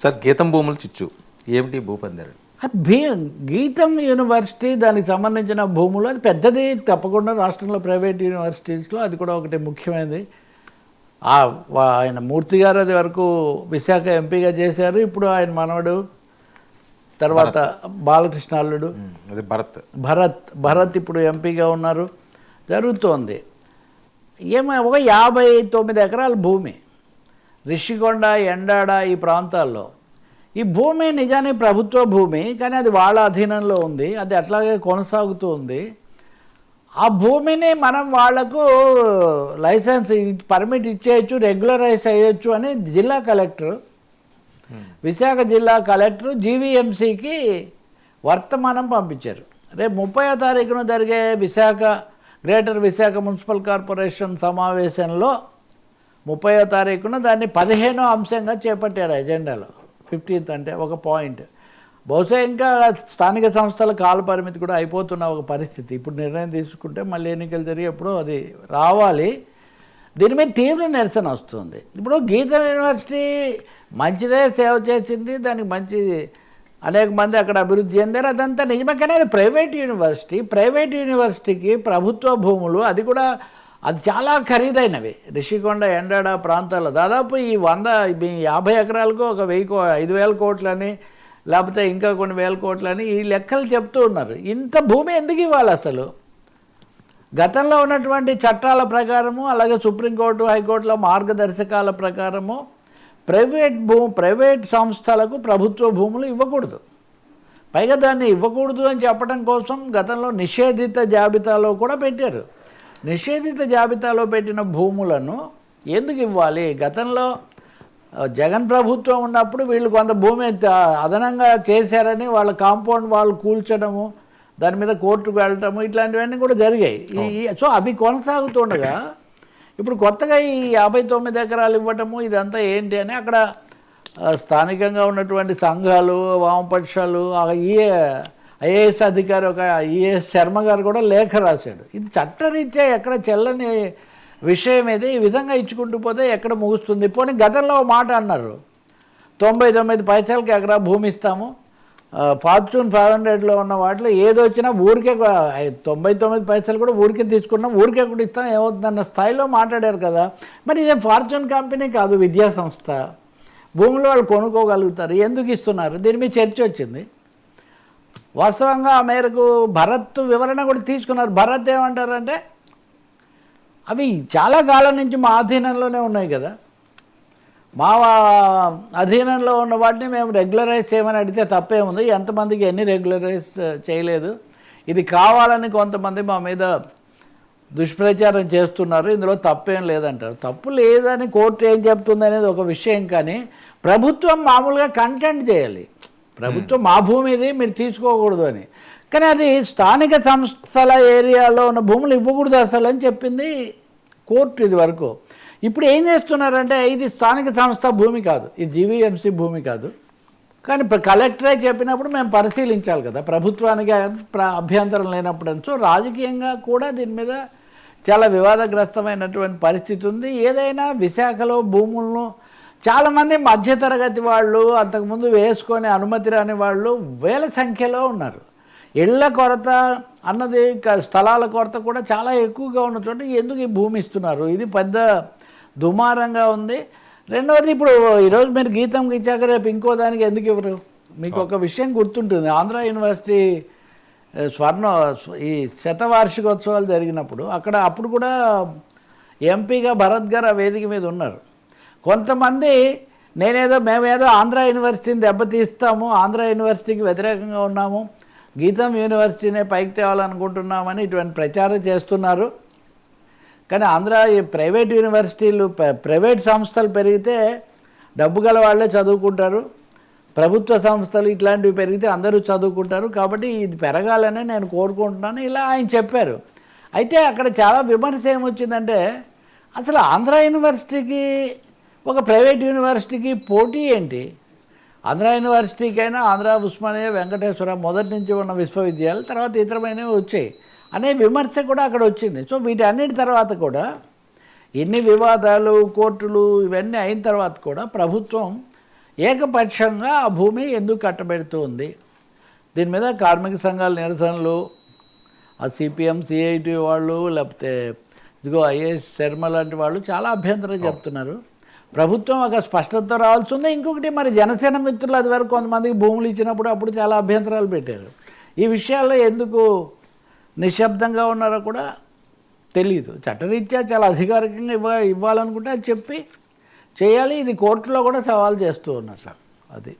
Sir గీతం భూములు చిచ్చు ఏమిటి భూపందారు? గీతం యూనివర్సిటీ దానికి సంబంధించిన భూములు అది పెద్దది, తప్పకుండా రాష్ట్రంలో ప్రైవేట్ యూనివర్సిటీస్లో అది కూడా ఒకటి ముఖ్యమైనది. ఆయన మూర్తి గారు అది వరకు విశాఖ ఎంపీగా చేశారు. ఇప్పుడు ఆయన మనవడు తర్వాత బాలకృష్ణ అల్లుడు భరత్ ఇప్పుడు ఎంపీగా ఉన్నారు. జరుగుతోంది. ఒక 59 ఎకరాల భూమి రిషికొండ, ఎండాడ ఈ ప్రాంతాల్లో. ఈ భూమి నిజానికి ప్రభుత్వ భూమి, కానీ అది వాళ్ళ అధీనంలో ఉంది. అది అట్లాగే కొనసాగుతూ ఉంది. ఆ భూమిని మనం వాళ్లకు లైసెన్స్ పర్మిట్ ఇచ్చేయచ్చు, రెగ్యులరైజ్ అయ్యొచ్చు అని జిల్లా కలెక్టర్, విశాఖ జిల్లా కలెక్టర్ జీవీఎంసీకి వర్తమానం పంపించారు. రేపు 30వ తారీఖున జరిగే గ్రేటర్ విశాఖ మున్సిపల్ కార్పొరేషన్ సమావేశంలో 30వ తారీఖున దాన్ని 15వ అంశంగా చేపట్టారు ఎజెండాలో. 15th అంటే ఒక పాయింట్. బహుశా ఇంకా స్థానిక సంస్థల కాల పరిమితి కూడా అయిపోతున్న ఒక పరిస్థితి. ఇప్పుడు నిర్ణయం తీసుకుంటే మళ్ళీ ఎన్నికలు జరిగేప్పుడు అది రావాలి. దీని మీద తీవ్ర నిరసన వస్తుంది. ఇప్పుడు గీతం యూనివర్సిటీ మంచిదే, సేవ చేసింది, దానికి మంచి అనేక మంది అక్కడ అభివృద్ధి చెందారు, అదంతా నిజమే. కానీ అది ప్రైవేట్ యూనివర్సిటీకి ప్రభుత్వ భూములు, అది కూడా అది చాలా ఖరీదైనవి. రిషికొండ, ఎండాడ ప్రాంతాల్లో దాదాపు ఈ 50 ఎకరాలకు ఒక 5,000 కోట్లని, లేకపోతే ఇంకా కొన్ని వేల కోట్లని ఈ లెక్కలు చెప్తూ ఉన్నారు. ఇంత భూమి ఎందుకు ఇవ్వాలి అసలు? గతంలో ఉన్నటువంటి చట్టాల ప్రకారము, అలాగే సుప్రీంకోర్టు, హైకోర్టుల మార్గదర్శకాల ప్రకారము ప్రైవేట్ సంస్థలకు ప్రభుత్వ భూములు ఇవ్వకూడదు. పైగా దాన్ని ఇవ్వకూడదు అని చెప్పడం కోసం గతంలో నిషేధిత జాబితాలో కూడా పెట్టారు. నిషేధిత జాబితాలో పెట్టిన భూములను ఎందుకు ఇవ్వాలి? గతంలో జగన్ ప్రభుత్వం ఉన్నప్పుడు వీళ్ళు కొంత భూమి అదనంగా చేశారని వాళ్ళ కాంపౌండ్ వాళ్ళు కూల్చడము, దాని మీద కోర్టుకు వెళ్ళటము, ఇట్లాంటివన్నీ కూడా జరిగాయి. సో అవి కొనసాగుతుండగా ఇప్పుడు కొత్తగా ఈ 59 ఎకరాలు ఇవ్వటము ఇదంతా ఏంటి అని అక్కడ స్థానికంగా ఉన్నటువంటి సంఘాలు, వామపక్షాలు, ఐఏఎస్ అధికారి ఒక ఈఎస్ శర్మ గారు కూడా లేఖ రాశాడు. ఇది చట్టరీత్యా ఎక్కడ చెల్లని విషయం ఇది, ఈ విధంగా ఇచ్చుకుంటూ పోతే ఎక్కడ ముగుస్తుంది? పోనీ గతంలో మాట అన్నారు 99 పైసలకి ఎకరా భూమి ఇస్తాము, ఫార్చ్యూన్ 500లో ఉన్న వాటిలో ఏదొచ్చినా ఊరికే 99 పైసలు కూడా ఊరికే తీసుకున్నాం, ఊరికే కూడా ఇస్తాం, ఏమవుతుందన్న స్థాయిలో మాట్లాడారు కదా. మరి ఇదే ఫార్చ్యూన్ కంపెనీ కాదు, విద్యా సంస్థ. భూములు వాళ్ళు కొనుక్కోగలుగుతారు, ఎందుకు ఇస్తున్నారు? దీని మీద చర్చ వచ్చింది. వాస్తవంగా ఆ మేరకు భరత్ వివరణ కూడా తీసుకున్నారు. భరత్ ఏమంటారంటే అవి చాలా కాలం నుంచి మా అధీనంలోనే ఉన్నాయి కదా, మా అధీనంలో ఉన్న వాటిని మేము రెగ్యులరైజ్ చేయమని అడిగితే తప్పేముంది, ఎంతమందికి ఎన్ని రెగ్యులరైజ్ చేయలేదు, ఇది కావాలని కొంతమంది మా మీద దుష్ప్రచారం చేస్తున్నారు, ఇందులో తప్పేం లేదంటారు. తప్పు లేదని కోర్టు ఏం చెప్తుంది అనేది ఒక విషయం, కానీ ప్రభుత్వం మామూలుగా కంటెంట్ చేయాలి, ప్రభుత్వం మా భూమి ఇది మీరు తీసుకోకూడదు అని. కానీ అది స్థానిక సంస్థల ఏరియాలో ఉన్న భూములు ఇవ్వకూడదు అసలు అని చెప్పింది కోర్టు ఇది వరకు. ఇప్పుడు ఏం చేస్తున్నారంటే ఇది స్థానిక సంస్థ భూమి కాదు, ఇది జీవీఎంసీ భూమి కాదు, కానీ కలెక్టరే చెప్పినప్పుడు మేము పరిశీలించాలి కదా, ప్రభుత్వానికి అభ్యంతరం లేనప్పుడు. సో రాజకీయంగా కూడా దీని మీద చాలా వివాదగ్రస్తమైనటువంటి పరిస్థితి ఉంది. ఏదైనా విశాఖలో భూములను చాలామంది మధ్యతరగతి వాళ్ళు, అంతకుముందు వేసుకొని అనుమతి రాని వాళ్ళు వేల సంఖ్యలో ఉన్నారు. ఇళ్ల కొరత అన్నది, స్థలాల కొరత కూడా చాలా ఎక్కువగా ఉన్న చోట ఎందుకు ఈ భూమి ఇస్తున్నారు? ఇది పెద్ద దుమారంగా ఉంది. రెండవది, ఇప్పుడు ఈరోజు మీరు గీతంకి ఇచ్చాక రేపు ఇంకో దానికి ఎందుకు ఇవ్వరు? మీకు ఒక విషయం గుర్తుంటుంది, ఆంధ్ర యూనివర్సిటీ ఈ శతవార్షికోత్సవాలు జరిగినప్పుడు అప్పుడు కూడా ఎంపీగా భరత్ గారు ఆ వేదిక మీద ఉన్నారు. కొంతమంది మేమేదో ఆంధ్ర యూనివర్సిటీని దెబ్బతీస్తాము, ఆంధ్ర యూనివర్సిటీకి వ్యతిరేకంగా ఉన్నాము, గీతం యూనివర్సిటీనే పైకి తేవాలనుకుంటున్నామని ఇటువంటి ప్రచారం చేస్తున్నారు. కానీ ఈ ప్రైవేట్ యూనివర్సిటీలు, ప్రైవేట్ సంస్థలు పెరిగితే డబ్బు గల వాళ్ళే చదువుకుంటారు, ప్రభుత్వ సంస్థలు ఇట్లాంటివి పెరిగితే అందరూ చదువుకుంటారు, కాబట్టి ఇది పెరగాలని నేను కోరుకుంటున్నాను, ఇలా ఆయన చెప్పారు. అయితే అక్కడ చాలా విమర్శ ఏమొచ్చిందంటే అసలు ఆంధ్ర యూనివర్సిటీకి ఒక ప్రైవేట్ యూనివర్సిటీకి పోటీ ఏంటి? ఆంధ్ర యూనివర్సిటీకైనా ఆంధ్ర, ఉస్మానియా, వెంకటేశ్వర మొదటి నుంచి ఉన్న విశ్వవిద్యాలయాలు, తర్వాత ఇతరమైనవి వచ్చాయి అనే విమర్శ కూడా అక్కడ వచ్చింది. సో వీటన్నిటి తర్వాత కూడా ఇన్ని వివాదాలు, కోర్టులు ఇవన్నీ అయిన తర్వాత కూడా ప్రభుత్వం ఏకపక్షంగా ఆ భూమి ఎందుకు కట్టబెడుతూ ఉంది? దీని మీద కార్మిక సంఘాల నిరసనలు, ఆ సిపిఎం సిఐటి వాళ్ళు, లేకపోతే ఇదిగో ఐఏఎస్ శర్మ లాంటి వాళ్ళు చాలా అభ్యంతరం చెప్తున్నారు. ప్రభుత్వం ఒక స్పష్టత రావాల్సి ఉంది. ఇంకొకటి మరి జనసేన మిత్రులు అది వరకు కొంతమందికి భూములు ఇచ్చినప్పుడు అప్పుడు చాలా అభ్యంతరాలు పెట్టారు. ఈ విషయాల్లో ఎందుకు నిశ్శబ్దంగా ఉన్నారో కూడా తెలియదు. చట్టరీత్యా చాలా అధికారికంగా ఇవ్వాలనుకుంటే అది చెప్పి చేయాలి. ఇది కోర్టులో కూడా సవాల్ చేస్తూ ఉన్నారు సార్. అది